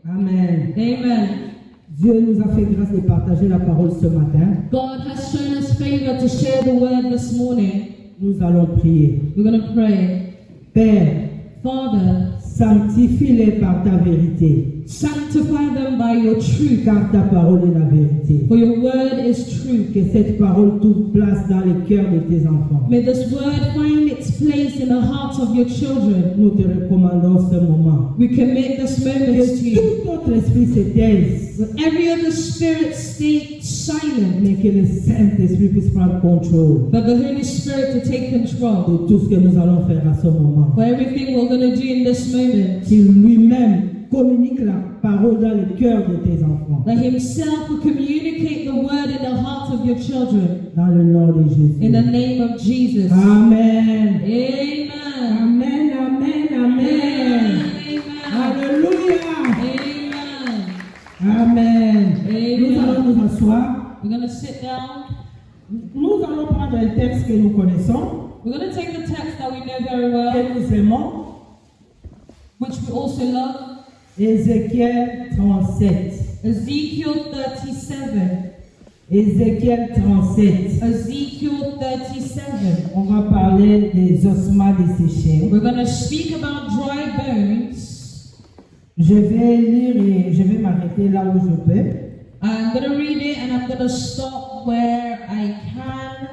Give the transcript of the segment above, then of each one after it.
Amen. Amen. Dieu nous a fait grâce de partager la parole ce matin. God has shown us favor to share the word this morning. Nous allons prier. We're going to pray. Père, Father, sanctifie-les par ta vérité, sanctify them by your truth, car ta parole est la vérité. for your word is truth. Que cette parole trouve place dans les cœurs de tes enfants. May this word find its place in the hearts of your children. Nous te recommandons ce moment. We commit this moment to Que you. tout autre esprit se taise, Let every other spirit stay silent, mais que le Saint-Esprit puisse prendre contrôle but the Holy Spirit to take control de tout ce que nous allons faire à ce moment. for everything we're going to do in this moment. Qu'il lui-même communique la parole dans le cœur de tes enfants. That Himself will communicate the word in the hearts of your children. Dans le nom de Jésus. In the name of Jesus. Amen. Amen. Amen, amen, amen. Alléluia. Amen. Amen. Amen. Nous allons nous asseoir. We're going to sit down. Nous allons prendre un texte que nous connaissons, We're going to take the text that we know very well, que nous aimons, which we also love. Ézéchiel 37. Ezekiel 37. Ézéchiel 37. Ezekiel 37. On va parler des ossements desséchés. We're going to speak about dry bones. Je vais lire et je vais m'arrêter là où je peux. I'm going to read it and I'm going to stop where I can.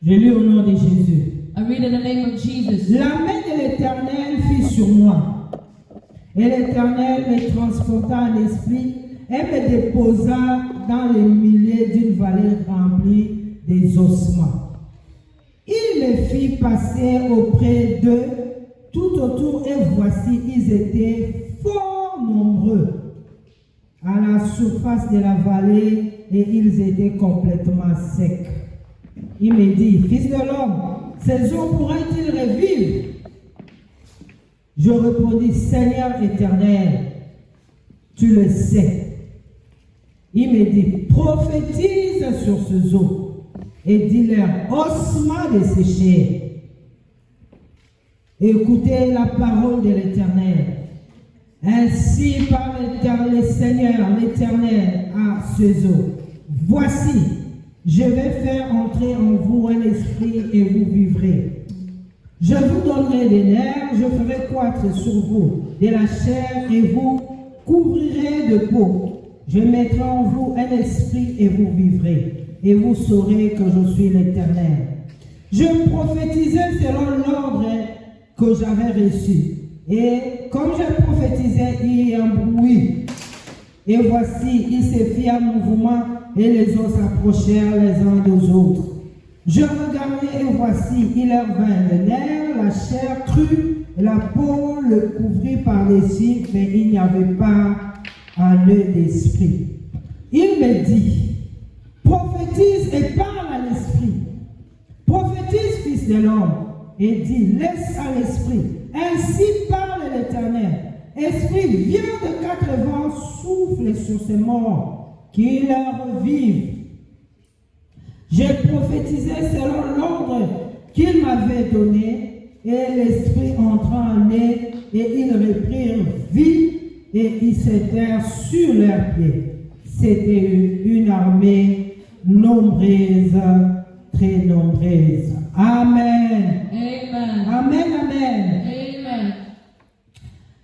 Je lis au nom de Jésus. I read in the name of Jesus. La main de l'Éternel fut sur moi. Et l'Éternel me transporta en esprit et me déposa dans les milieux d'une vallée remplie des ossements. Il me fit passer auprès d'eux tout autour et voici, ils étaient fort nombreux à la surface de la vallée et ils étaient complètement secs. Il me dit, fils de l'homme, ces eaux pourraient-ils revivre? Je répondis, Seigneur éternel, tu le sais. Il me dit, prophétise sur ces eaux et dis-leur, ossements desséchés. Écoutez la parole de l'Éternel. Ainsi parle l'Éternel, Seigneur, l'Éternel à ces eaux. Voici, je vais faire entrer en vous un esprit et vous vivrez. Je vous donnerai des nerfs, je ferai croître sur vous de la chair et vous couvrirez de peau. Je mettrai en vous un esprit et vous vivrez. Et vous saurez que je suis l'Éternel. Je prophétisais selon l'ordre que j'avais reçu. Et comme je prophétisais, il y a un bruit. Et voici, il se fit un mouvement et les os s'approchèrent les uns des autres. Je regardai et voici, il leur vint le nerf, la chair crue, et la peau le couvrit par-dessus, mais il n'y avait pas un œil d'esprit. Il me dit, prophétise et parle à l'esprit. Prophétise, fils de l'homme, et dis, laisse à l'esprit. Ainsi parle l'Éternel. Esprit, viens de quatre vents, souffle sur ces morts, qu'ils leur vivent. J'ai prophétisé selon l'ordre qu'il m'avait donné, et l'esprit entra en eux, et ils reprirent vie, et ils s'étèrent sur leurs pieds. C'était une armée nombreuse, très nombreuse. Amen. Amen. Amen, amen. Amen.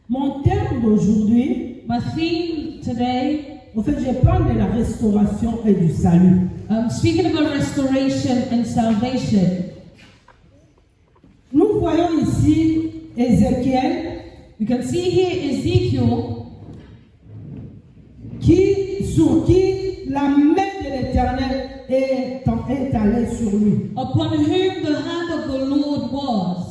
Mon thème d'aujourd'hui, My theme today, en fait, je parle de la restauration et du salut. speaking about restoration and salvation. Nous voyons ici Ézéchiel We can see here Ezekiel, sur qui la main de l'Éternel est allée sur lui. upon whom the hand of the Lord was.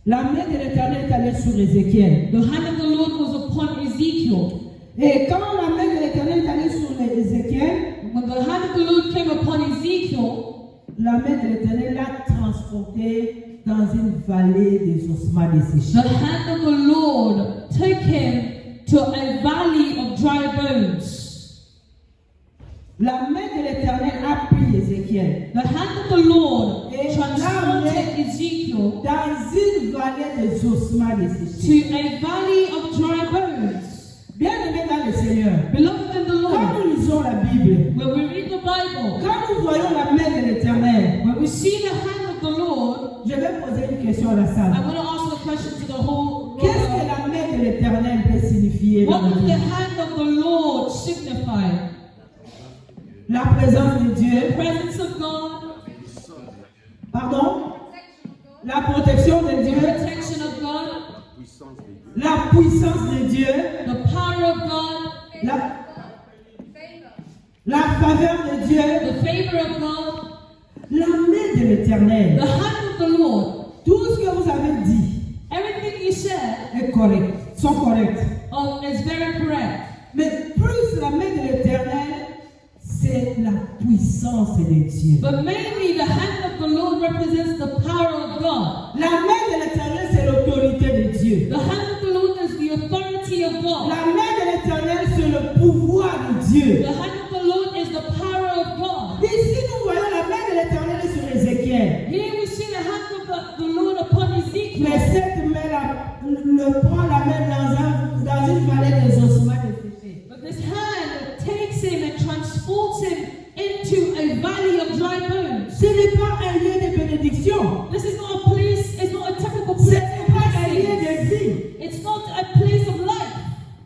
La main de l'Éternel est allée sur Ézéchiel. The hand of the Lord was upon Ezekiel. Et quand la main de l'Éternel est allée sur Ézéchiel, When the hand of the Lord came upon Ezekiel, la main de l'Éternel l'a transporté dans une vallée des ossements desséchés. the hand of the Lord took him to a valley of dry bones. La main de l'Éternel a pris Ézéchiel The hand of the Lord Et transported Ezekiel dans une vallée des ossements to desséchés. a valley of dry bones. Bien aimé dans le Seigneur, Beloved in the quand Lord, nous lisons la Bible, when we read the Bible, quand nous voyons la main de l'Éternel, when we see the hand of the Lord, je vais poser une question à la I'm salle. going to ask a question to the whole Qu'est-ce que world. la main de l'Éternel peut signifier dans What la does the Bible? hand of the Lord signify? La présence de Dieu, The presence of God, pardon, la protection de the Dieu, protection of God, la puissance de Dieu, the power of God, la faveur de Dieu, the favor of God, la main de l'Éternel. the hand of the Lord. Tout ce que vous avez dit Everything you said est correct, sont corrects. is very correct. Mais plus la main de l'Éternel, c'est la puissance de Dieu. But mainly the hand of the Lord represents the power of God. La main de l'Éternel, c'est l'autorité de Dieu. The hand of the Lord is the authority of God. La main de l'Éternel, c'est le pouvoir de Dieu. The hand of the Lord is the power of God. Ici, nous voyons la main de l'Éternel sur Ézéchiel. Here we see the hand of the Lord upon Ezekiel. Mais cette main prend la main dans une vallée des ossements desséchés. But this hand takes him and transports him into a valley of dry bones. Ce n'est pas un lieu de bénédiction. This is not a place, it's not a typical Ce place n'est of pas un lieu blessing. de vie. It's not a place of life.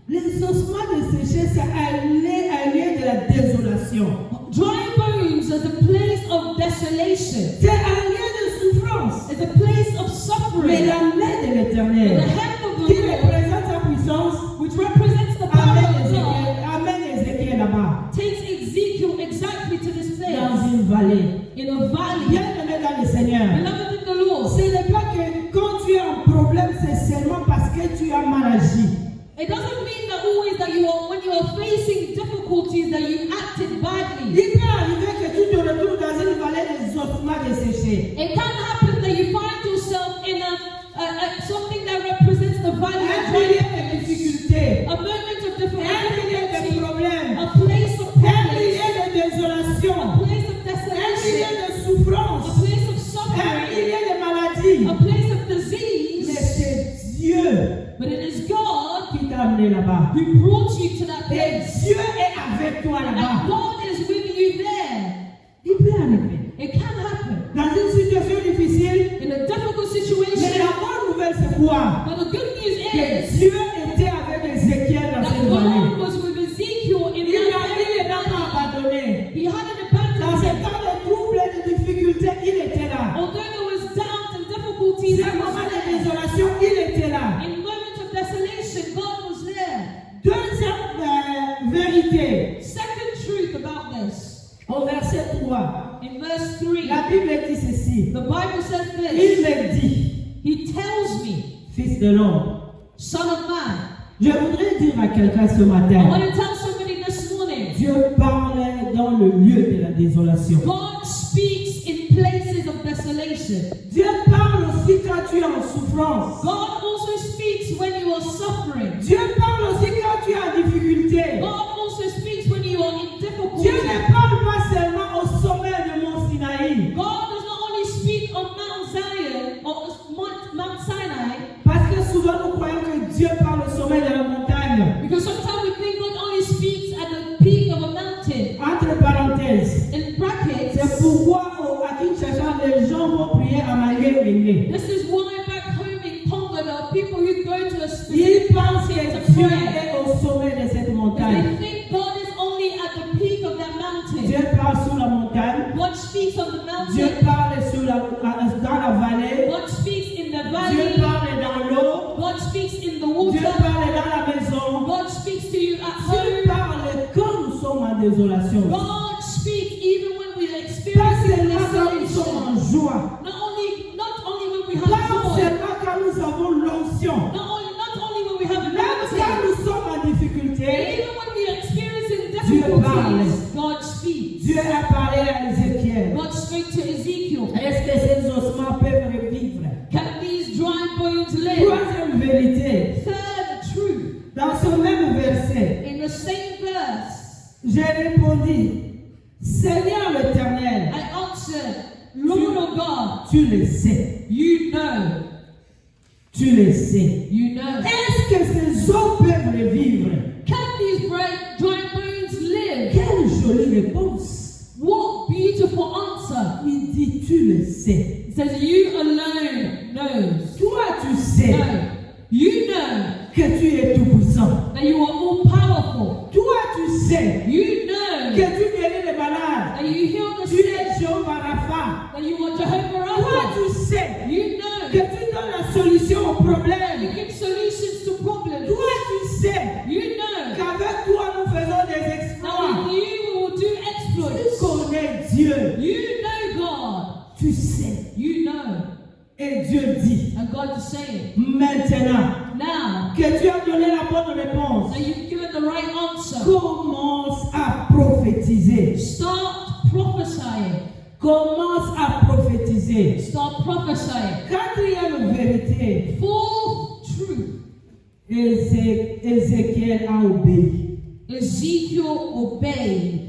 Les ossements desséchés, c'est un lieu de la désolation. Dry bones is a place of desolation. C'est un lieu de souffrance. It's a place of Mais suffering. la main de The l'Éternel, hand of qui the Lord, représente sa puissance, which represents the power of God, amène Ézéchiel là-bas, takes Ezekiel exactly to this dans place, une vallée. in a valley. Bien aimé dans le Seigneur. Beloved in the Lord, Ce n'est pas que quand tu as un problème, c'est seulement parce que tu as mal agi. it doesn't mean that always that when you are facing difficulties that you acted badly. Il peut arriver que tu te retrouves dans une vallée des ossements desséchés. It can happen that you find yourself in something that represents the valley Un of milieu dry de bones, difficultés. a moment of Un milieu de difficulty, problèmes. a place of Un problems, milieu de désolation. a place of Un desolation, milieu de a souffrance. place of Un suffering, milieu de maladie. a place of Mais disease. c'est Dieu But it is God qui t'a amené là-bas. who brought you to that Et place. Dieu est avec toi And là-bas. God is with you there. Il peut arriver. It can happen. Dans une situation difficile, In a difficult mais situation. la bonne nouvelle c'est quoi? But the good news Que is Dieu était avec Ézéchiel dans that cette vallée. God was with Ezekiel in Il that n'a pas valley. abandonné. He hadn't Dans ces abandoned him. temps de troubles et de difficultés, il était là. Although there was doubt and difficulties, Ces he was moments de there. désolation, il était là. In moments of desolation, God was there. Deuxième vérité, Second truth about this, au verset 3, in verse 3, la Bible dit ceci. the Bible says Il this. me dit, He tells me, fils de l'homme, Son of man. je voudrais dire à quelqu'un ce I matin, want to tell somebody this morning, Dieu parle dans le lieu de la désolation. God speaks in places of desolation. Dieu parle aussi quand tu es en souffrance. God also speaks when you are suffering. Dieu parle aussi quand tu es en difficulté. God also speaks when you are in difficulty. Dieu ne parle pas seulement au sommet de Mont Sinaï. God does not only speak on Mount Zion or Mount Sinai, Parce que souvent nous croyons que Dieu parle au sommet de la montagne. because sometimes we think God only speaks at the peak of a mountain. Entre parenthèses, In brackets, c'est pourquoi à Kinshasa, les gens vont prier à Maïe. this is why back home in Congo there are people who go to a Ils specific pensent mountain que to Dieu pray. est au sommet de cette montagne. They think God is only at the peak of that mountain. Dieu parle sur la montagne. God speaks on the Dieu mountain. parle dans la vallée. God speaks in the Dieu valley. parle dans l'eau. God speaks in the Dieu water. parle dans la maison. God speaks to you at Dieu home. parle quand nous sommes en désolation. God speaks even when we are Pas experiencing seulement quand nous sommes desolation. en joie. Not only when we have Pas joy. seulement quand nous avons l'onction. Not only when we have Même quand anointing. nous sommes en difficulté, Even when we are experiencing Dieu parle. difficulties, God speaks. Dieu a parlé à Ézéchiel. God spoke to Ezekiel. Est-ce que ces ossements peuvent revivre? Can these dry bones live? Troisième vérité, Third truth, dans ce même verset, in the same verse, j'ai répondu, Seigneur l'Éternel, I answered, Lord of God, tu le sais, you know, tu le sais. you know. Est-ce que ces eaux peuvent revivre? Can these dry jolie réponse. What beautiful answer. Il dit, tu le sais. It says, you alone knows. Toi, tu sais No. You know que tu es tout puissant. that you are all powerful. Toi, tu sais You know que tu guéris les malades. that you heal the Tu sick. es Jéhovah Rapha. That you are Jehovah Toi, Rapha. tu sais You que know tu donnes la solution au you problème. give solutions to problems. Toi, tu sais You know qu'avec toi, nous faisons des that exploits. with you we will do Tu exploits. connais Dieu. You know God. Tu sais. You know. Et Dieu dit, And God is saying, maintenant now que tu as donné la bonne réponse, that you've given the right answer, commence à prophétiser. start prophesying. Commence à prophétiser. Start prophesying. Quatrième vérité, Fourth truth. Ézéchiel a obéi. Ezekiel obeyed.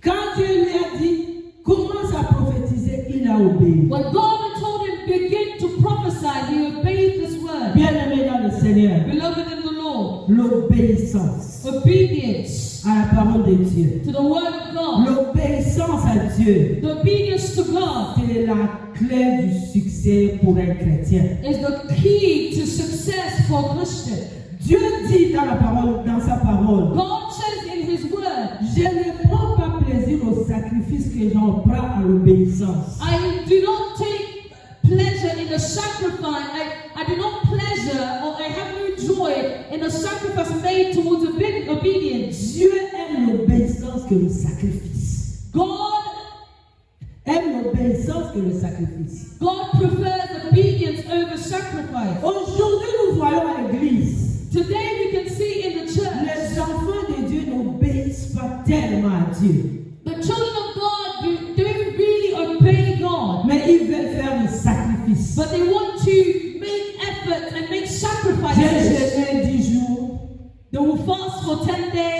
Quand Dieu lui a dit, commence à prophétiser, il a obéi. When God had told him begin to prophesy, he obeyed this word. Bien-aimé dans le Seigneur, Beloved in the Lord, l'obéissance obedience à la parole de Dieu, to the word of God, l'obéissance à Dieu, the obedience to God c'est la clé du succès pour un chrétien. is the key to success for a Christian. Dieu dit dans la parole, dans sa parole, God says in his word, je ne prends pas plaisir au sacrifice que j'en prends à l'obéissance. I do not take pleasure in the sacrifice. I do not pleasure or I have no joy in the sacrifice made towards obedience. Dieu aime l'obéissance que le sacrifice. God Aime l'obéissance que le sacrifice. God prefers obedience over sacrifice. Aujourd'hui, nous voyons à l'église, Today we can see in the church les enfants de Dieu n'obéissent pas tellement à Dieu, the children of God don't really obey God, mais ils veulent faire des sacrifices. but they want to make effort and make J'ai sacrifices. jeûné 10 jours, They will fast for 10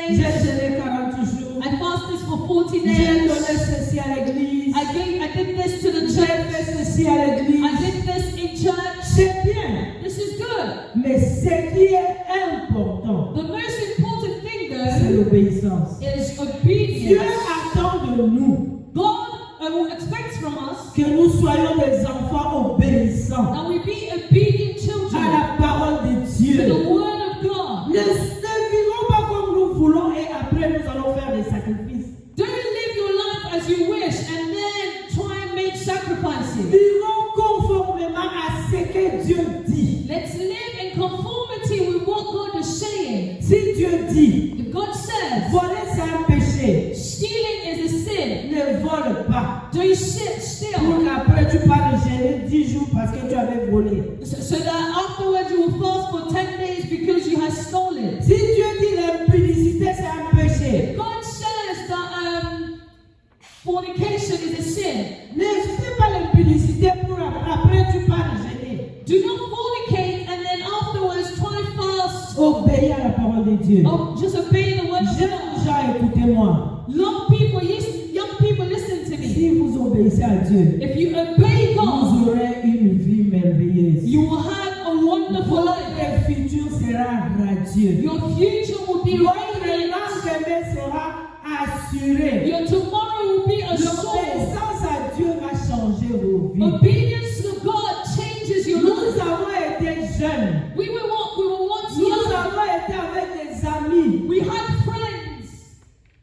j'ai days. jeûné 40 jours, I fasted for 40 j'ai donné days. ceci à l'église, I did this to the j'ai church. fait ceci à I l'église. did this in church. C'est bien, This is good. mais ce qui est important, The most important thing c'est though l'obéissance. is Dieu obedience. attend de nous God expects from us que nous soyons des enfants obéissants that we be obedient à children la parole de to Dieu. the word of God. Ne vivons pas comme nous voulons et après nous allons faire des sacrifices. Don't live your life as you wish and then try and make sacrifices. Vivons conformément à ce que Dieu dit. Let's live in conformity with what God is saying. Si Dieu dit, If God says voler c'est un péché, stealing is a sin, ne vole pas. don't sit still. Pour qu'après tu parles de jeûner 10 jours parce que tu avais volé. So that afterwards you will fast for 10 days because you have stolen. Si Dieu dit l'impudicité c'est un péché, God says that fornication is a sin. ne fais pas l'impudicité pour après tu parles de jeûner. Do not fornicate and then afterwards try fast. Obéis à la parole de Dieu. Oh, just obey the word of Jeunes God. gens, écoutez-moi. Young people, listen to me. Si vous obéissez à Dieu, If you obey God, vous aurez une vie merveilleuse. you will have a wonderful life. Votre futur sera radieux. Your future will be Votre radiant. lendemain sera assuré. Your tomorrow will be assured. L'obéissance à Dieu va changer vos vies. Obedience to God changes your Nous life. avons été jeunes. We were once Nous young. avons été avec des amis We had friends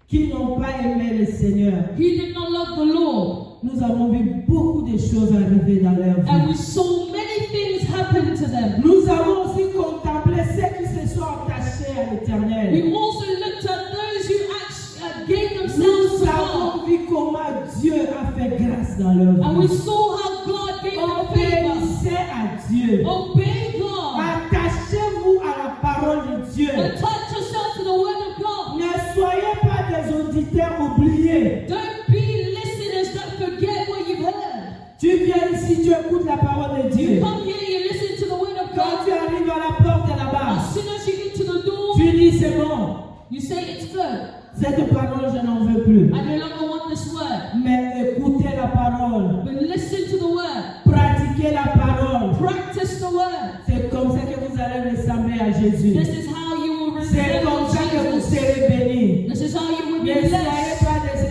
qui n'ont pas aimé le Seigneur. who did not love the Lord. Nous avons vu beaucoup de choses arriver dans leur And vie. we saw many things happen to them. Nous avons aussi contemplé ceux qui se sont attachés à l'Éternel. We also looked at those who actually gave themselves Nous to God. avons vu comment Dieu a fait grâce dans leur And we vie. saw how God gave them favor. Obéissez à Dieu. Obey God. Attachez-vous à la parole de Dieu. Attach yourself to the word of God. Ne soyez pas des auditeurs oubliés. Don't be listeners that forget what you've heard. Tu viens ici, tu écoutes la parole de You Dieu. come here, you listen to the word of Quand God. tu arrives à la porte là-bas, As soon as you get to the door, tu dis c'est bon. you say it's good. Cette parole, je n'en veux plus. I no longer want this word. Mais écoutez la parole. But listen to the word. Pratiquez la parole. Practice the word. C'est comme ça que vous allez ressembler à Jésus. This is how you will C'est comme resemble ça que vous Jesus. serez bénis. This is how you will Ne be soyez blessed. pas des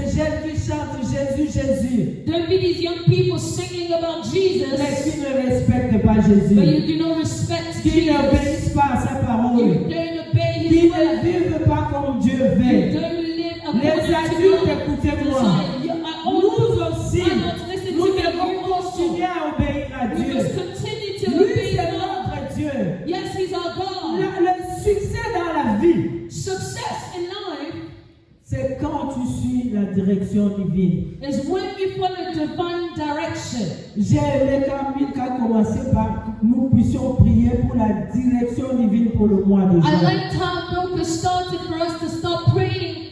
about mais Jesus, qui ne respectent pas but Jésus, you do not respect qui Jesus. n'obéissent pas à sa You parole, don't obey qui His ne word. vivent pas comme Dieu You veut. don't live Les according to adultes, your écoutez-moi, desire. You are all nous aussi, why not listen nous to me? devons You also. continuer à obéir à We Dieu. must continue to Lui, obey c'est God. notre Dieu. Yes, He's our God. Le succès dans la vie, Success in life c'est quand tu suis la direction divine. is when you follow divine direction. J'ai aimé quand Milka a commencé par nous puissions prier pour la direction divine pour le mois de I juin. liked how Milka started for us to start praying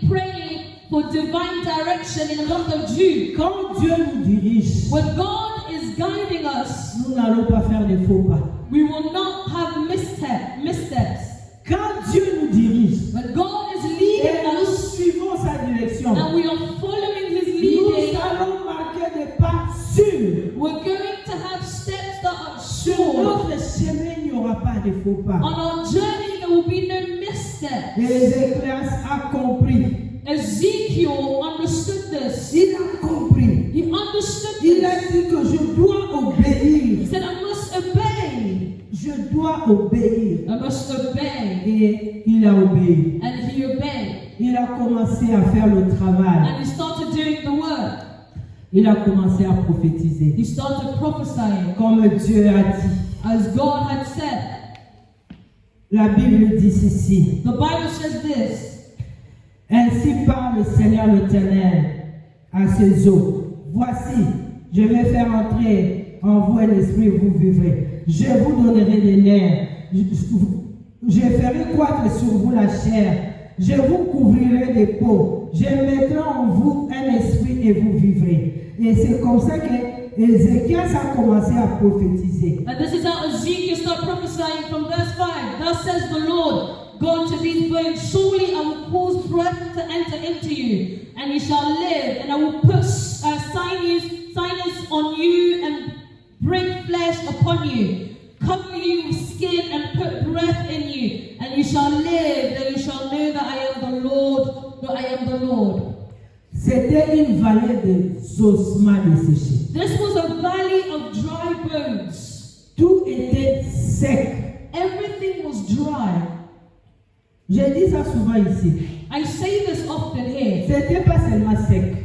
for divine direction in the month of June. Quand Dieu nous dirige, When God is guiding us, nous n'allons pas faire de faux pas. we will not have missteps. Quand Dieu nous dirige When God is et leading nous us suivons sa direction, and we are following His nous leading, allons marquer des pas sûrs. we're going to have steps that are Sur sure. notre chemin, il n'y aura pas de faux pas. On our journey, there will be no missteps. Et Ézéchias a compris. Ezekiel understood this. Il a compris. He understood Il a this. dit que je dois He obéir. said, I must obey. Je dois obéir. I must obey. Et il a obéi. And he obeyed. Il a commencé à faire le travail. And he started doing the work. Il a commencé à prophétiser. He started prophesying Comme Dieu a dit. as God had said. La Bible dit ceci. The Bible says this. Ainsi parle le Seigneur l'Éternel à ces eaux. Voici, je vais faire entrer en vous un esprit et vous vivrez. Je vous donnerai des nerfs. Je ferai croître sur vous la chair. Je vous couvrirai des peaux. Je mettrai en vous un esprit et vous vivrez. Et c'est comme ça que Ézéchias a commencé à prophétiser. And this is how Ezekiel started prophesying from verse 5. Thus says the Lord God to these bones, surely I will cause breath to enter into you, and you shall live, and I will put sinews on you and bring flesh upon you, cover you with skin and put breath in you, and you shall live, and you shall know that I am the Lord, that I am the Lord. C'était une vallée de ossements desséchés. This was a valley of dry bones. Tout était sec. Everything was dry. J'ai dit ça souvent ici. I say this often here. C'était pas seulement sec.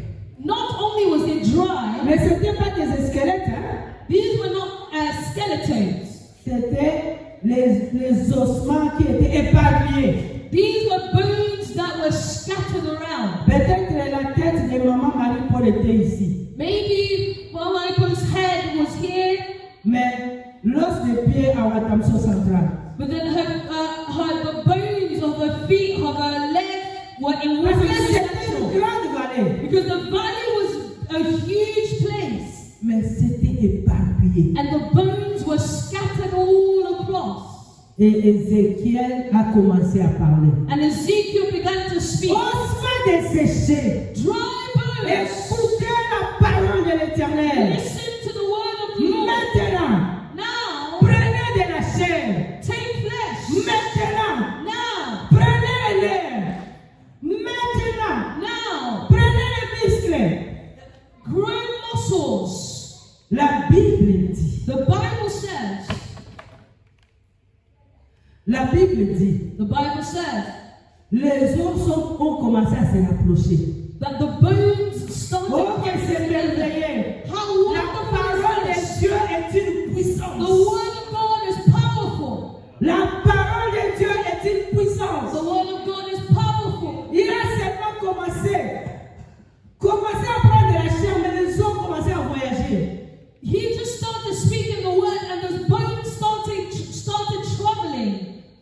Not only was it dry, Mais c'était pas des squelettes, hein? these were not skeletons. C'était les ossements qui étaient éparpillés. These were bones that were scattered around. Peut-être la tête de maman Marie-Paul était ici. Maybe Mama Michael's head was here, Mais l'os de pied à Watamso central. but then the bones of her feet, of her legs were in Parce que Wolverine c'était une Central. grande vallée. Because the valley was a huge place. Mais c'était éparpillé. And the bones were scattered all across. Et Ézéchiel a commencé à parler. And Ezekiel began to speak. Ossements desséchés. Dry bones. Écoutez la parole de l'Éternel. Listen to the word of the Lord. Maintenant, Now, prenez de la chair. take flesh. Maintenant, Now, prenez les nerfs. Maintenant, now, prenez les muscles. grow muscles. La Bible dit. The Bible says, La Bible dit. the Bible says Les os ont commencé à se rapprocher. that the bones started Oh, que coming c'est together. merveilleux. How La wonderful parole is de this? Dieu est une The puissance. word of God is powerful. La parole de Dieu est une puissance. The word of God is powerful. Il a seulement commencé à prendre de la chair, mais les os ont commencé à voyager. He just started speaking the word, and the bones started traveling.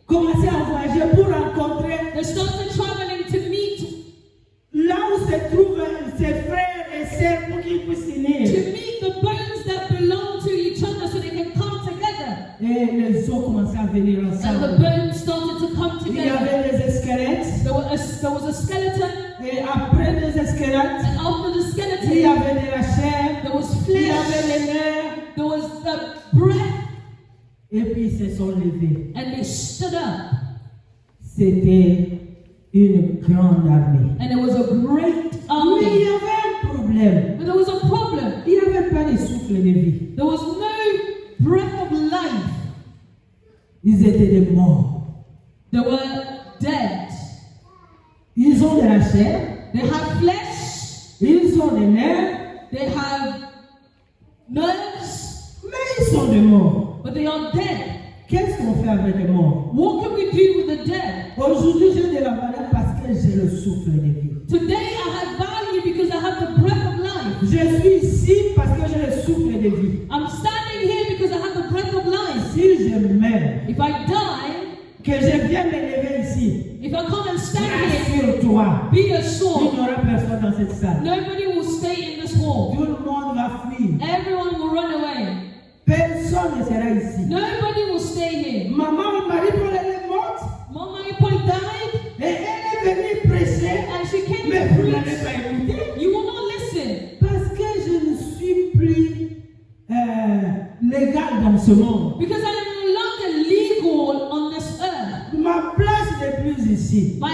Commencé à voyager pour rencontrer They started traveling to meet là où se trouvent ses frères et sœurs pour qu'ils puissent s'unir. the bones that belong to each other, so they can come together. Et les os commençaient à venir And the ensemble. bones started to come Il y together. avait les squelettes. There was a skeleton, Et après les squelettes, and after the il y skeleton, avait de la chair. there was Il y avait flesh, les nerfs. there was the breath, Et puis ils se sont levés. and they stood up. C'était une grande armée. And it was a great Mais il y army. avait un problème. But there was a problem. Il n'y avait pas de souffle de vie. Ils étaient des morts. They were dead. Ils ont de la chair, They have flesh, ils ont des nerfs, they have nerves, mais ils sont des morts. but they are dead. Qu'est-ce qu'on fait avec les morts? What can we do with the dead? Aujourd'hui, j'ai de la valeur parce que j'ai le souffle de vie. Today I have value because I have the breath of life. Je suis ici parce que j'ai le souffle de vie. I'm standing here because I have the breath of life. Si je meurs, If I die, que je viens me lever ici, if I come and stand here, rassure-toi, be il n'y assured, aura personne dans cette salle. nobody will stay in this hall. Tout le monde va fuir. Everyone will run away. Personne ne sera ici. Nobody will stay here. Maman, Marie-Paul, elle est morte Mama Paul died et elle est venue prêcher, and she came mais to vous n'allez preach. pas écouter. You will not listen Parce que je ne suis plus légal dans ce monde. because I am no longer legal on this earth. Ma place n'est plus ici. My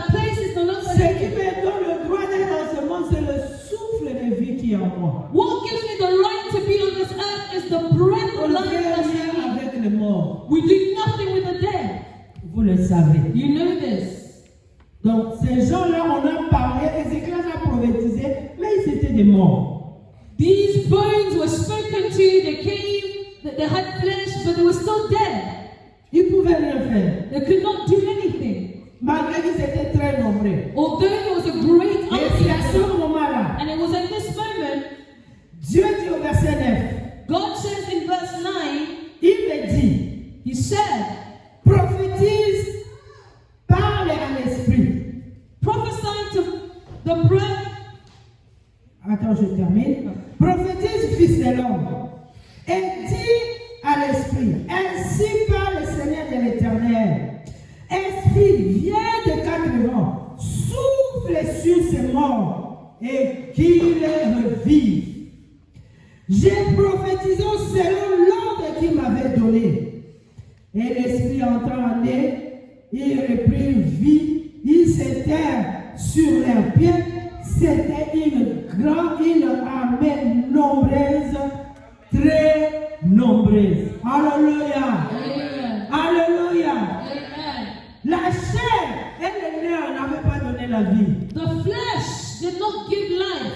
place is no longer Ce qui here. me donne le droit d'être dans ce monde, c'est le souffle de vie qui est en moi. What gives me the right to be on this earth is the breath On of ne life fait that's rien in me. avec les morts. We do nothing with the dead. Vous le savez. You know this. Donc, ces gens-là, on a parlé, Ézéchiel a prophétisé, mais ils étaient des morts. These bones were spoken to, they came, they had flesh, but they were still dead. Ils ne pouvaient rien faire. They could not do anything. Malgré qu'ils étaient très nombreux. Although there was a great Et c'est à army, ce moment-là, and it was at this moment, Dieu dit au verset 9, God says in verse 9, il me dit, He said, prophétise, parle à l'esprit. prophesy to the breath. Attends, je termine. Prophétise, fils de l'homme, et dis à l'esprit, ainsi parle le Seigneur de l'Éternel. Esprit, viens de 4 vents, souffle sur ces morts et qu'ils revivent. J'ai prophétisé selon l'ordre qu'il m'avait donné. Et l'esprit entra en eux, il reprit vie, ils s'étaient sur leurs pieds. C'était une armée nombreuse, très nombreuse. Alléluia. Amen. Alléluia. Amen. La chair et les nerfs n'avaient pas donné la vie, The flesh did not give life,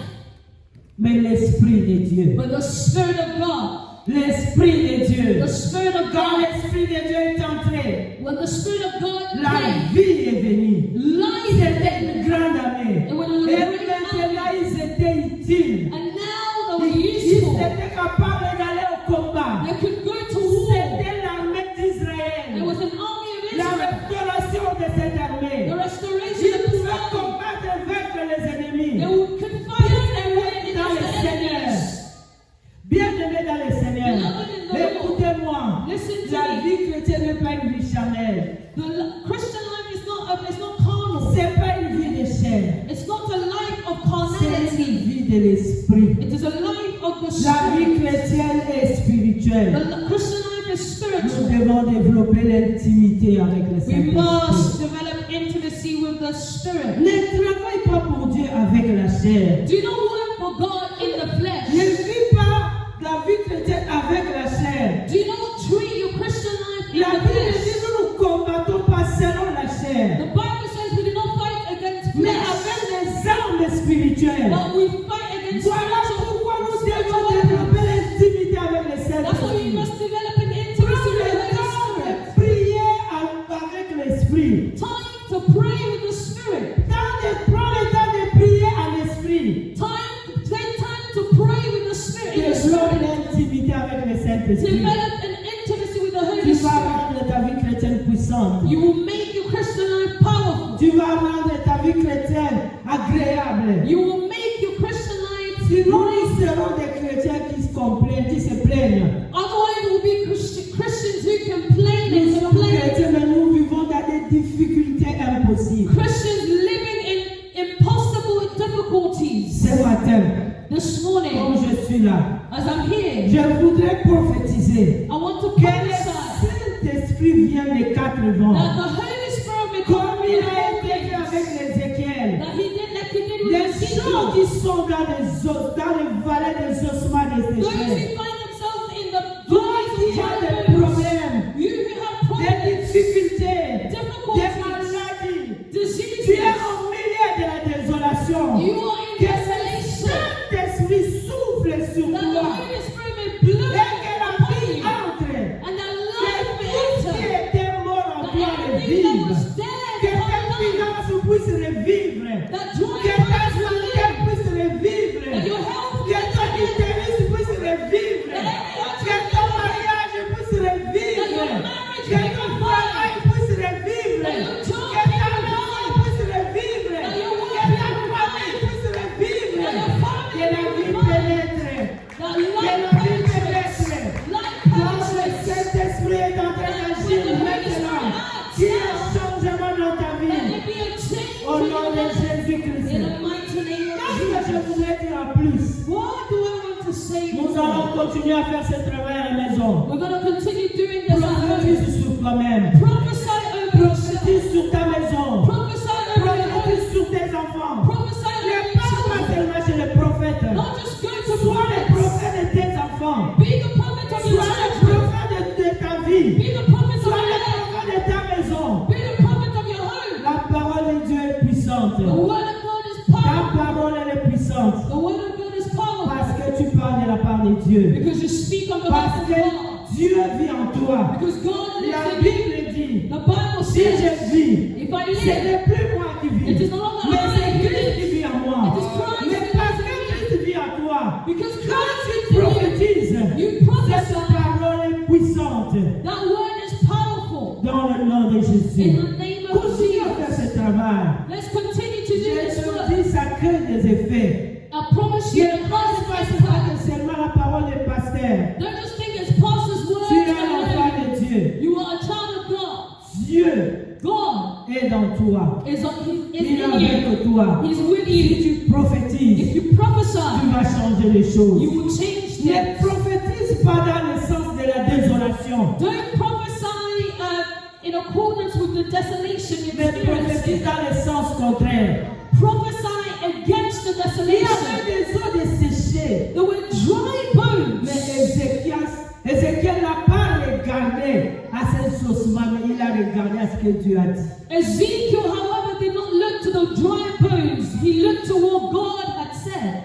mais l'Esprit de Dieu. but the Spirit of God. L'Esprit de Dieu. The Spirit of Quand God. l'Esprit de Dieu est entré, When the Spirit of God la came, vie est venue. life C'était came. une grande armée. It was a Et great maintenant, army. ils étaient utiles. And now they were Ils useful. étaient capables d'aller au combat. They could go to war. C'était l'armée There d'Israël. was an army of La Israel. restauration de cette armée. The restoration Ils of this pouvaient army. combattre et vaincre les ennemis. They could fight and win Dans against le the Seigneur. enemies. Bien-aimés dans le Seigneur. Beloved in the Lord. Écoutez-moi. Listen to La me. vie chrétienne n'est pas une vie charnelle. The Christian life is not carnal. C'est pas une vie de chair. It's not a life of C'est une carnality. vie de l'esprit. It is a life of the La vie Spirit. chrétienne est spirituelle. The Christian life is Nous spiritual. devons développer l'intimité avec le We Saint-Esprit. must develop intimacy with the Spirit. Ne travaille pas pour Dieu avec la chair. Do not work for God in the Ne flesh. vis pas la vie chrétienne avec la chair. Do not treat your Christian life in La the Bible dit flesh. nous ne combattons pas selon la The chair, Bible says we do not fight against mais flesh, avec les armes spirituelles. but we fight against Voilà spiritual. pourquoi nous devons développer l'intimité avec le That's why we Saint-Esprit. must develop an intimacy Prends with le the temps Holy Spirit. de prier avec l'Esprit. Time to pray with the Spirit. Prends le temps de prier à l'Esprit. Take time to pray with the Spirit. In the Développe Spirit. l'intimité avec le Saint-Esprit. Develop an intimacy with the Tu Holy vas Spirit. rendre ta vie chrétienne puissante. You will make your Christian life powerful. Tu vas rendre ta vie chrétienne agréable. You will make your Christian life. Sinon, nous serons des chrétiens qui se complainent, qui se plaignent. Otherwise, we'll be Christians who complain Nous and sommes complain. chrétiens, mais nous vivons dans des difficultés impossibles. Christians living in impossible difficulties. Ce matin, This morning, comme je suis là, as I'm here, je voudrais prophétiser I want to que le prophesy Saint-Esprit vient des 4 vents. that the Holy Spirit may Comme come il in a été fait avec Ézéchiel. that He did like He did with Les Ezekiel. gens qui sont dans les vallées des ossements Those who desséchés. find themselves in the Toi valleys qui of as dry des bones, problèmes, you who have des vivre. That dry Que ta bones will santé live. puisse revivre. That your health Que will ton live. utérus puisse revivre. Que ton mariage puisse revivre. Que ton travail puisse revivre. Que ta maison puisse revivre. Que ta famille puisse revivre. Que la vie pénètre. That Que light la vie penetrates. pénètre. Light Quand le penetrates. Saint-Esprit est en train d'agir maintenant, qu'il y ait un changement dans ta Let vie. there be a change Au in nom your de life. Jésus-Christ. In the mighty name of Qu'est-ce que je Jesus. voudrais dire en plus? What do I want to say? Nous allons continuer à faire ce travail à la maison. We're going to continue doing this at home. Prophétise sur toi-même. Prophesy over yourself. Prophétise sur ta maison. Prophesy over your home. Prophétise sur tes enfants. Prophesy over Ne your parle pas children. seulement chez les prophètes. Not just go to Sois le prophets. prophète de tes enfants. Be the prophet of your Sois le children. prophète de ta vie. Be the prophet of Sois your le life. prophète de ta maison. Be the prophet of your home. La parole de Dieu est puissante. The word of God is Ta powerful. parole elle est puissante. The word of God is powerful. Parce que tu parles de la part de Dieu. Because you speak on behalf Parce of que God. Dieu vit en toi. Because God La lives in you. Bible dit, The Bible si je says, vis, if I ce live, n'est plus moi qui vis, it is no longer mais c'est I who Christ live. qui vit en moi. It is Christ Mais who parce lives que in Christ vit en toi, Because quand Christ tu lives in you, prophétises, you cette prophesy. parole est puissante That word is powerful. dans le nom de In Jésus. the name of Continue à faire Jesus. ce travail. Let's continue to do Je this te work. dis, ça crée des effets. I promise you, Ne it pense has pas an que c'est impact. seulement la parole des pasteurs. Don't just think it's pastor's words. Tu es un enfant and de Dieu. you are a child of God. Dieu God est dans toi. is Il est in you. avec toi. He's with Si you. tu prophétises, If you tu prophesy, vas changer les choses. you will change Ne things. prophétise pas dans le sens de la désolation, Don't prophesy in accordance with the desolation you're mais prophétise experiencing. dans le sens contraire. Prophesy against the Il y desolation. avait des eaux desséchées, There were dry bones. mais Ézéchiel n'a pas regardé à ce chaussement, mais il a regardé à ce que Dieu a dit. Ezekiel, however, did not look to the dry bones. He looked to what God had said.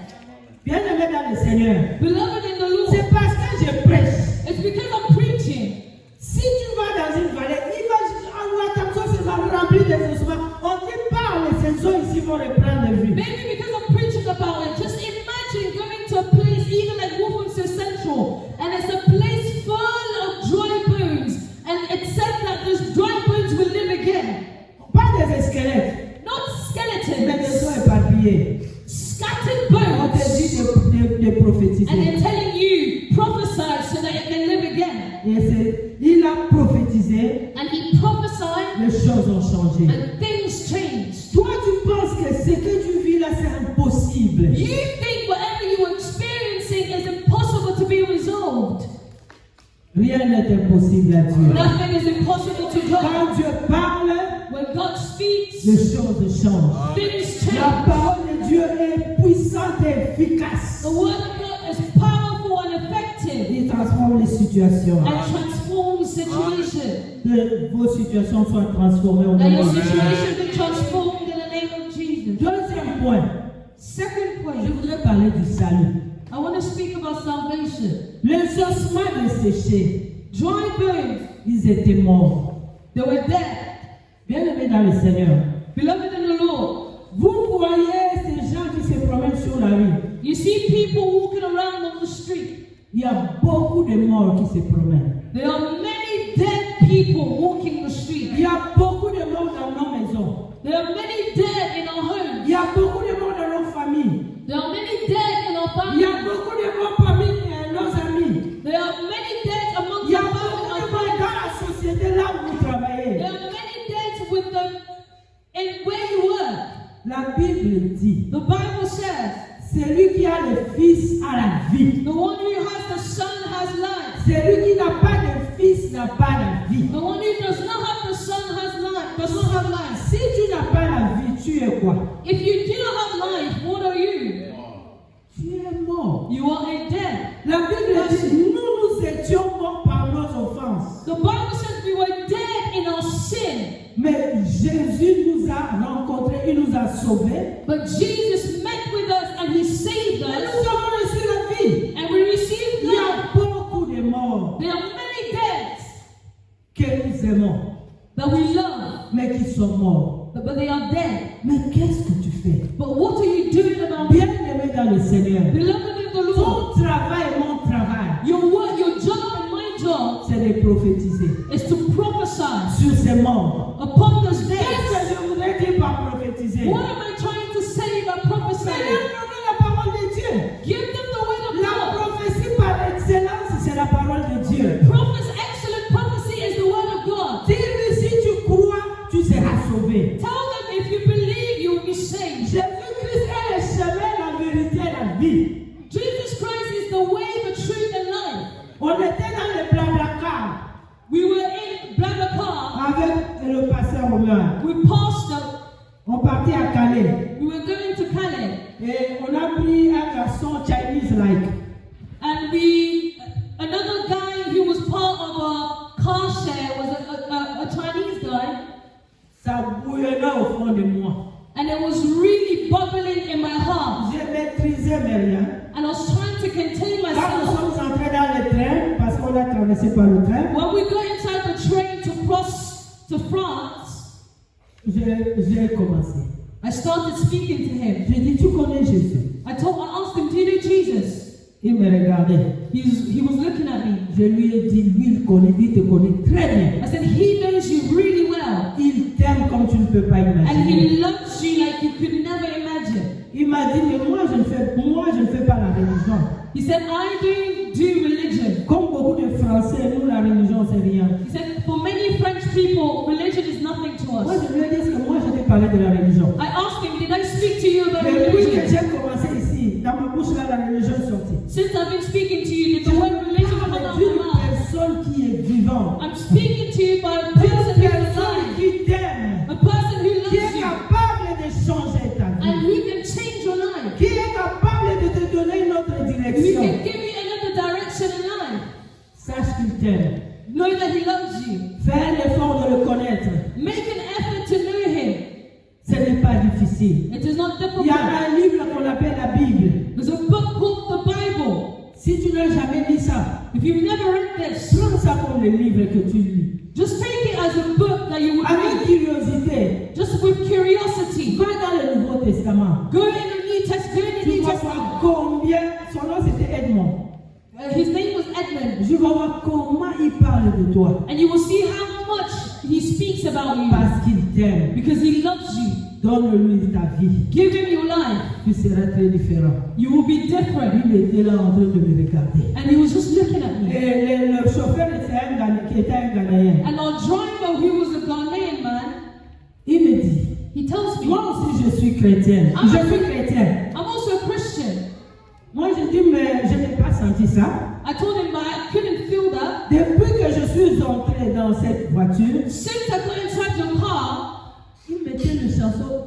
Bien-aimé dans le Seigneur, Beloved in the Lord, c'est parce que je prêche. it's because I'm preaching. Si tu vas dans une vallée, imagine, ta maison sera remplie de ossements. On dit parle, ces eaux ici vont reprendre vie. Maybe because I'm preaching about it. Just imagine going to a place, even like Wolfenster Central, and it's a place full of dry bones, and it said that those dry bones will live again. Pas des squelettes, Not mais des skeletons, os éparpillés. scattered On te bones. dit de And prophétiser. they're telling you, prophesy so that it can live again. Et il a prophétisé, And he prophesied, les choses ont changé. and things changed. Toi, tu penses que ce que tu vis là, c'est impossible. You think whatever you're experiencing is impossible to be resolved. Rien n'est impossible à Dieu. Nothing is impossible to God. Quand Dieu parle, When God speaks, les choses changent. things La change. parole de Dieu est puissante et efficace. The word of God is powerful and effective Il transforme les situations. and transforms situations. Que vos situations soient transformées au That nom your de Jésus. situation be transformed in the name of Jesus. Deuxième point, Second je point, voudrais parler du salut. I want to speak about salvation. Les ossements desséchés, Dry bones, ils étaient morts. they were dead. Bien-aimés dans le Seigneur, Beloved in the Lord, vous voyez ces gens qui se promènent sur la rue. you see people walking around on the street. Il y a beaucoup de morts qui se promènent. There are many dead people walking the street. Il y a beaucoup de morts dans nos maisons. There are many dead in our homes. Il y a beaucoup de morts dans nos familles. There are many dead in our Il y a families. beaucoup de morts parmi nos amis. There are many dead amongst Il y a our beaucoup de morts families. dans la société là où vous travaillez. There are many dead with them in where you work. La Bible dit, The Bible says, celui qui a le Fils a la vie. the one who has the Son has life. Celui qui n'a pas de Fils n'a pas la vie. The one who does not have the Son has life, does not have life. Si tu n'as pas la vie, tu es quoi? If you do not have life, what are you? Tu es mort. You are a dead. La Bible dit, nous étions morts par nos offenses. The Bible says we were dead in our sin. Mais Jésus nous a rencontrés, il nous a sauvés. But Jesus met with us and he saved Et us. nous avons reçu la vie. And we received Il y life. a beaucoup de morts There are many deaths que nous aimons, that we love, mais qui sont morts. but they are dead. Mais qu'est-ce que fais? But what are you doing about it? Bien-aimé dans le Seigneur, Beloved in the Lord, ton travail et mon travail, your work, your job and my job c'est de prophétiser is to prophesy sur ces morts. upon those Qu'est-ce days. que je voudrais dire par prophétiser? What am I trying to say about C'est prophesying? donner la parole de Dieu. Give them the word of La God. prophétie par excellence, c'est la parole de Dieu. Excellent prophecy is the word of God. Dis-lui, si tu crois, tu seras sauvé. Tell them if you believe, you will be saved. Jésus-Christ est le chemin, la vérité et la vie. Jesus Christ is the way, the truth, and life. On était dans le Blablacar We were in BlaBlaCar avec le pasteur Romain. with Pastor. On partait à Calais We were going to Calais, et on a pris un garçon Chinese-like. and another guy who was part of a car share was a Chinese guy, Ça bouillonnait au fond de moi. and it was really bubbling in my heart, J'ai maîtrisé mes rien. and I was trying to contain Quand nous myself. sommes entrés dans le train, parce qu'on a traversé par le train, When we got inside the train to cross to France, j'ai commencé. I started speaking to him. J'ai dit, tu connais Jésus? I asked him, do you know Jesus? Il me regardait. He was looking at me. Je lui ai dit, lui, il te connaît très bien. I said, he knows you really well. Il t'aime comme tu ne peux pas And imaginer. he loves you like you could never imagine. Il m'a dit, mais moi, je ne fais pas la religion. He said, I don't do religion. Comme beaucoup de Français, nous, la religion, c'est rien. He said, for many French people, religion is nothing to Moi, us. je lui ai dit, que moi, je t'ai parlé de la religion. I asked him, did I speak to you about Mais depuis que religion? j'ai commencé ici, dans ma bouche, là, la religion est sortie. Since I've been speaking to you, did the word religion come out of my D'une mouth? personne qui est vivante. I'm speaking to you by a D'une person who is personne alive. qui t'aime. A person who Qui est loves you. capable de changer ta And vie. who can change your life. Qui est capable de te donner une autre Who direction. can give you another direction in life. Sache qu'il t'aime. Know that he loves you. Fais l'effort de le connaître. Make an effort to know him. Ce n'est pas difficile. It is not Il y difficult. a un livre qu'on appelle la Bible. There's a book called the Bible. Si tu n'as jamais lu ça, If you've never read this, prends ça comme le livre que tu lis. just take it as a book that you would Avec read. curiosité, Just with curiosity. va dans le Nouveau Testament. Go in the New Testament. Tu vas voir combien, son nom c'était Edmond. His name was Edmund. Je vais voir comment il parle de toi. And you will see how much he speaks about you. Parce qu'il t'aime. Because he loves you. Donne-lui ta vie. Give him your life. Tu seras très différent. You will be different. Il était là en train de me regarder. And he was just looking at me. Et le chauffeur qui était un Ghanéen. And our driver, who was a Ghanaian man, Il me dit, he tells me, moi aussi je suis chrétienne. Ah. Je suis chrétienne. I'm also a Christian. Moi je dis, mais je n'ai pas senti ça. I told him, but I couldn't feel that. Depuis que je suis entré dans cette voiture, Since I got inside your car, il mettait une chanson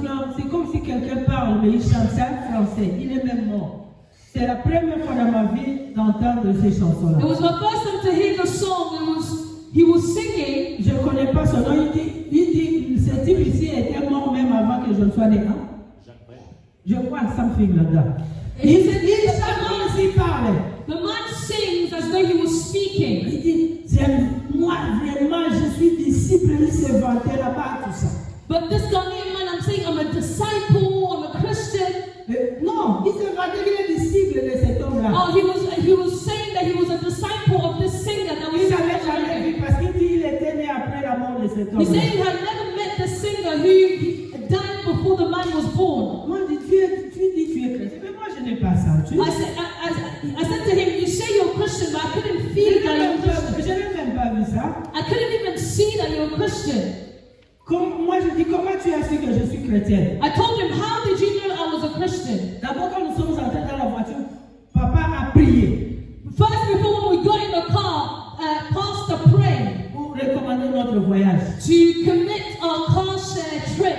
là, c'est comme si quelqu'un parle, mais il chante ça en français. Il est même mort. C'est la première fois dans ma vie d'entendre ces chansons-là. it was my first time to hear the song. He was singing. Je ne connais pas son nom. Il dit, ce type ici était mort même avant que je ne sois né. Hein? Je crois something là-dedans. Il chante comme s'il parlait. The man sings as though he was speaking. Il dit, c'est moi vraiment, je suis disciple. Il s'est vanté là-bas, tout ça. But this Ghanaian man, I'm saying, I'm a disciple, I'm a Christian. Non, il s'est vanté qu'il est disciple de cet homme-là. Oh, he was saying that he was a disciple of this singer that we Il n'avait jamais vu parce qu'il dit qu'il était né après la mort de cet He homme. said he had never met the singer who died before the man was born. Moi, je dis, tu dis tu es chrétien, mais moi je n'ai pas senti. I said to him, you say you're Christian, but I couldn't feel that you're Christian. Je n'ai même pas vu ça. I couldn't even see that you're a Christian. Moi, je dis, comment tu as su que je suis chrétienne? I told him, how did you know I was a Christian? D'abord, quand nous sommes entrés dans la voiture, papa a prié First, before we got in the car, Pastor prayed pour recommander notre voyage. to commit our car share trip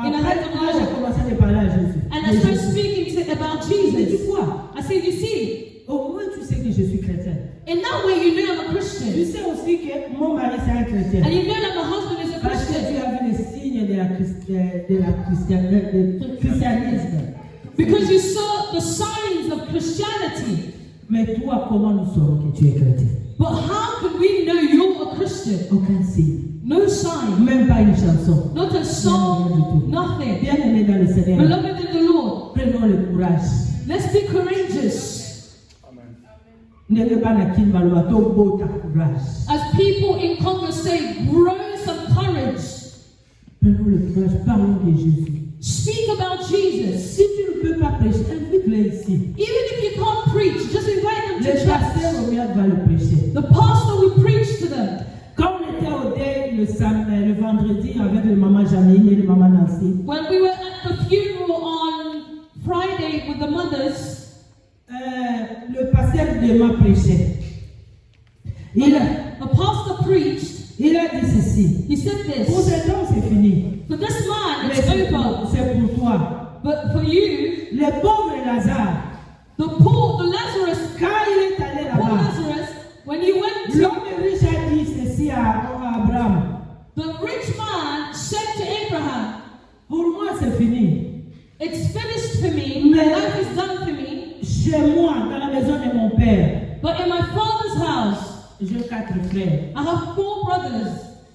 in the hands of the Après, j'ai Lord. commencé à parler à Jésus. And I started speaking about Mais tu Jesus. vois, I said, you see, au moins tu sais que je suis chrétienne. in that way you know I'm a Tu Christian. sais aussi que mon mari c'est un chrétien. And you know that my husband is a Parce que Christian. tu as vu les signes du christianisme. Because you saw the signs of Christianity. Mais toi, comment nous saurons que tu es chrétien? But how can we know you're a Christian? Aucun signe. No sign. même pas une chanson. Not a song. Nothing. Bien aimé dans le Seigneur, Beloved in the Lord, prenons le courage. let's be courageous. N'ayez pas la kin malwa, ton beau ta courage. As people in Congo say, grow some courage. Prenons le courage, parlons de Jésus. Speak about Jesus. Si tu ne peux pas prêcher, invite-les ici. Even if you can't preach, just invite them Le to pasteur church. Romuald va le prêcher. The pastor will preach to them. Quand on était au deuil le vendredi avec le maman Janine et le maman Nancy, When we were at the funeral on Friday with the mothers, le pasteur Dema prêchait. the pastor preached. Il a dit ceci. He said Pour this. cet homme, c'est fini. For this man, Mais it's c'est over. pour toi. But for you, Le pauvre Lazare, the Lazarus, quand il est allé poor là-bas, Lazarus, when he went to, l'homme riche a dit ceci à Abraham. the rich man said to Abraham, Pour moi, c'est fini. it's finished for me, my life is done for me, Chez moi, dans la maison de mon père, but in my father's house, j'ai 4 frères. I have 4 brothers.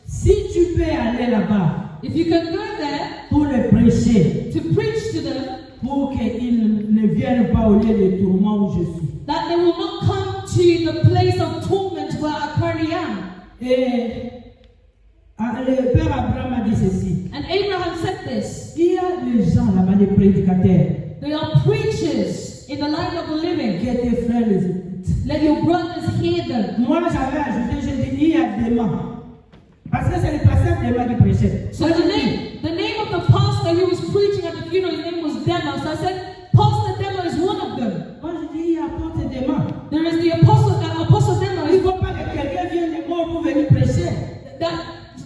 Si tu peux aller là-bas If you can go there pour le prêcher, to preach to them, pour qu'ils ne viennent pas au lieu de tourment où je suis. that they will not come to the place of torment where I currently am. Et le père Abraham a dit ceci. And Abraham said this. Il y a des gens là-bas, des prédicateurs, They are preachers in the land of the living. que tes frères les écoutent. Let your brothers hear them. Moi, j'avais ajouté, j'ai dit, il y a des mains. Parce que c'est le pasteur Dema qui prêchait. So the name of the pastor who was preaching at the funeral, his name was Dema. So I said, Pastor Dema is one of them. Moi, je dis, il y a apporte des mains. There is the apostle Dema. Il ne faut pas que quelqu'un vienne de mort pour venir prêcher. That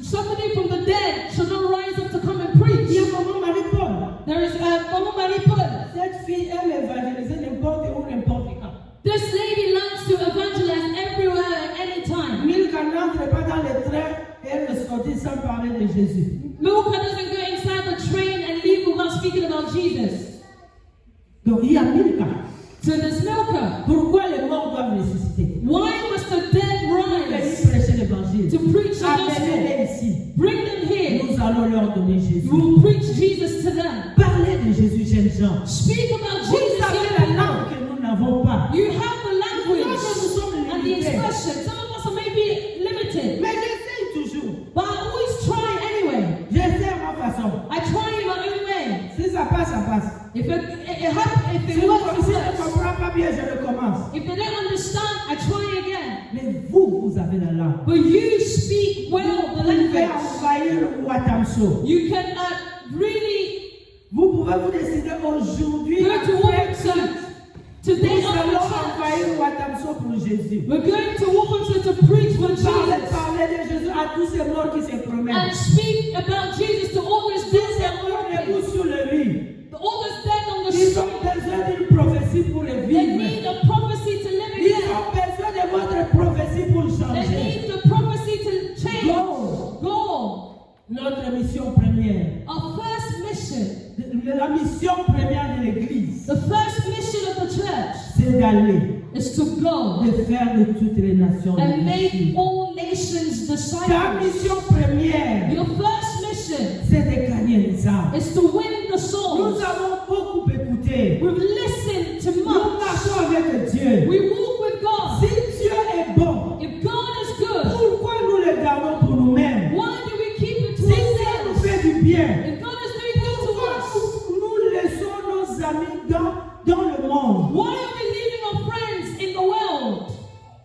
somebody from the dead should not rise up to come and preach. Il y a maman Marie-Paul. There is Mama Maripol. Cette fille aime évangéliser n'importe où, n'importe quand. This lady learns to evangelize everywhere at any time. Milka n'entre pas dans le train et elle ne sortit sans parler de Jésus. Milka doesn't go inside the train and leave without speaking about Jesus. Donc il y a Milka. So there's Milka. Pourquoi les morts doivent ressusciter? Why must the dead Venir rise prêcher l'évangile. to preach the gospel? Amenez-les ici. Bring them here. Nous allons leur donner Jésus. We will preach Jesus to them. Parlez de Jésus, jeunes gens. Speak about Vous Jesus. avez young la people. langue que nous n'avons pas. You have the language Nous sommes and the limités. expression. Some of us are maybe limited, Mais j'essaye toujours. but I always try anyway. J'essaie à ma façon. I try in my own way. Si ça passe, ça passe. If it Si je works, it ne works. comprends pas bien, je recommence. If they don't understand, I try again. Mais vous avez la langue. But you speak well the Vous pouvez language. envahir Watamso. You can really Vous pouvez vous décider aujourd'hui. go to après, Wolverhampton. Today nous on allons the church. envahir Watamso pour Jésus. We're going to Wolverhampton to preach for Jesus Parlez de Jésus à tous ces morts qui se promènent. and speak about Jesus to all those dead Ces that morts are debout sur le lit. all those dead on the Ils street. ont besoin d'une prophétie pour les They vivre. need a prophecy to live Ils again. ont besoin de votre prophétie pour They changer. need the prophecy to change. Go. Go. Notre mission première. Our first mission, La mission première de l'Église, the first mission of the church c'est d'aller, is to go de faire de toutes les nations des and make disciples. all nations Ta disciples. mission première, Your first mission c'est de gagner les âmes. is to win the Nous souls. avons beaucoup écouté. We've listened to Nous much. marchons avec Dieu. We walk with God. Si Dieu est bon, If God is good, pourquoi nous le gardons pour nous-mêmes? why do we keep it to Si Dieu nous ourselves? fait du bien, If God is doing good to pourquoi us, nous laissons nos amis dans le monde? why are we leaving our friends in the world?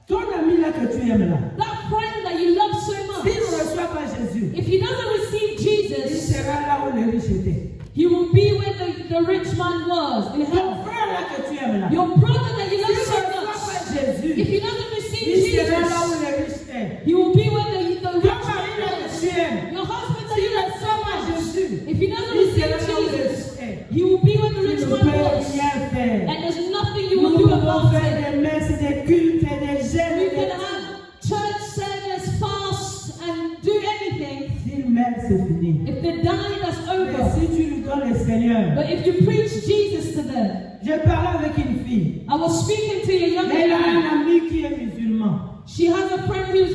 Ton ami là que tu aimes là, That friend that you love so s'il ne much, reçoit pas Jésus, if he doesn't receive il Jesus, sera là où les riches étaient. he will be where the rich man was in Ton hell. frère là que tu aimes là, Your brother that you s'il love ne so reçoit much, pas Jésus, if he doesn't receive il sera là Jesus, où les riches étaient. he will be where the Ton rich mari là man que was. tu aimes, Your husband that s'il you ne love so reçoit pas much, Jésus, if he doesn't il sera receive là où les Jesus, riches étaient. he will be where the Tu rich ne man peux was. rien faire. And there's nothing you Nous will do pouvons about faire it. des messes, des cultes, des jeûnes, You can des... have church service, fast, and do anything. S'il meurt, c'est fini. If they die, that's Mais over. si tu lui donnes le Seigneur, But if you preach Jesus to them, je parlais avec une fille. I was speaking to a young Elle a lady. un ami qui est musulman. She has a friend who's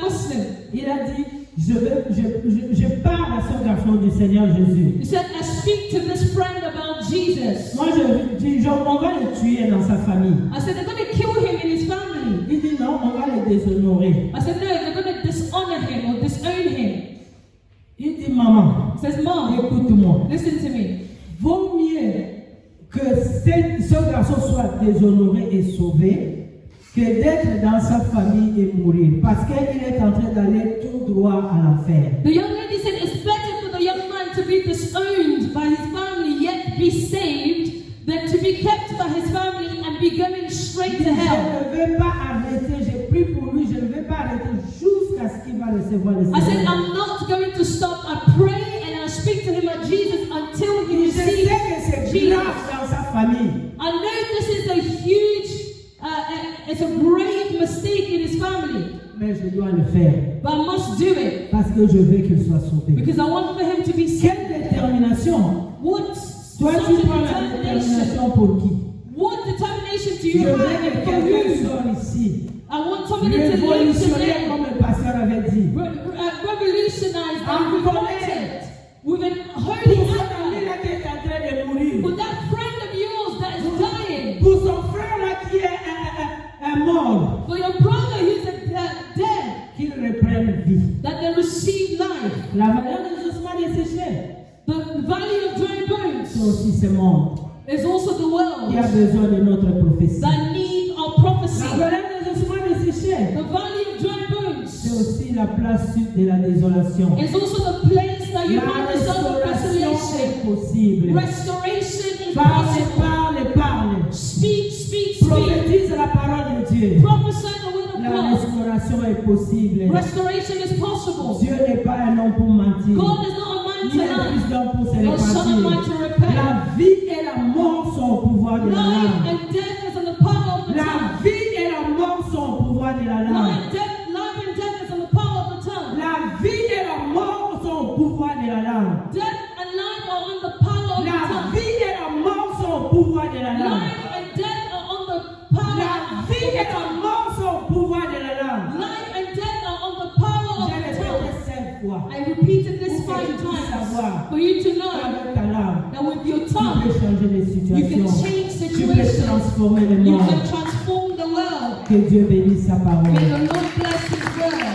Muslim. Il a dit, je parle à ce garçon du Seigneur Jésus. He said, I speak to this friend about Jesus. Moi, je dis, on va le tuer dans sa famille. I said, they're going to kill him in his family. Il dit non, on va le déshonorer. I said, no, they're going to dishonor him or disown him. Il dit, maman, He says, Mom, écoute-moi. listen to me. Vaut mieux que ce garçon soit déshonoré et sauvé que d'être dans sa famille et mourir. Parce qu'il est en train d'aller tout droit à l'enfer. The young lady said, it's better for the young man to be disowned by his family yet be saved than to be kept by his family and be going straight to hell. Je ne vais pas arrêter, j'ai prié pour lui, je ne vais pas arrêter jusqu'à ce qu'il va recevoir le I said, Seigneur. I'm not going to stop. I pray and I speak to him about Jesus until he Je sais que receives c'est Jesus. grave dans sa famille. I know this is a huge, it's a grave mistake in his family, Mais je dois le faire. but I must do it Parce que je veux qu'il soit sauvé. because I want for him to be saved. Quelle détermination! What Toi, sort tu of prends la détermination pour qui? What determination do Je you veux que have for quelqu'un who? sorte ici. I want somebody to live Révolutionnaire, today, comme le pasteur avait dit. revolutionized and En revolted with a Pour holy son anger. ami là qui est en train de mourir. For that friend of yours that is dying, Pour son frère là qui est mort. for your brother who's dead, Qu'il reprenne vie. that they receive life. La valeur des ossements desséchés. The valley of dry C'est bones aussi ce monde is also the world qui a besoin de notre prophétie. that need our La prophecy. valeur des ossements desséchés. The valley of dry C'est bones aussi la place sud de la désolation. is also the place that you La find yourself of restauration desolation. est possible. Restoration is Parle, possible. parle, parle. Speak, speak, speak. Prophétise la parole de Dieu. Prophesy the word of La God. restauration est possible. Restoration is possible. Dieu n'est pas un homme pour mentir. God is not a man Ni to un lie, fils d'homme pour se nor son of man repentir. to repent. La vie et la mort sont au pouvoir de la Life langue. and death is in the power of the La tongue. vie et la mort sont au pouvoir de la langue. Life and death is in the power of the tongue. La vie et la mort sont au pouvoir de la langue. Death and life are on the power of the La tongue. vie et la mort sont au pouvoir de la langue. Life and death are on the power La of vie the et la tongue. mort sont au pouvoir de la langue. Life and death are on the power of J'ai the tongue. répété 5 fois. I repeated this Pour que 5 tu puisses times savoir for you to know qu'avec ta langue, that with your tu tongue peux changer les you can situations. change Tu peux situations. transformer le You monde. can transform the world. Que Dieu bénisse sa parole. May the Lord bless His word.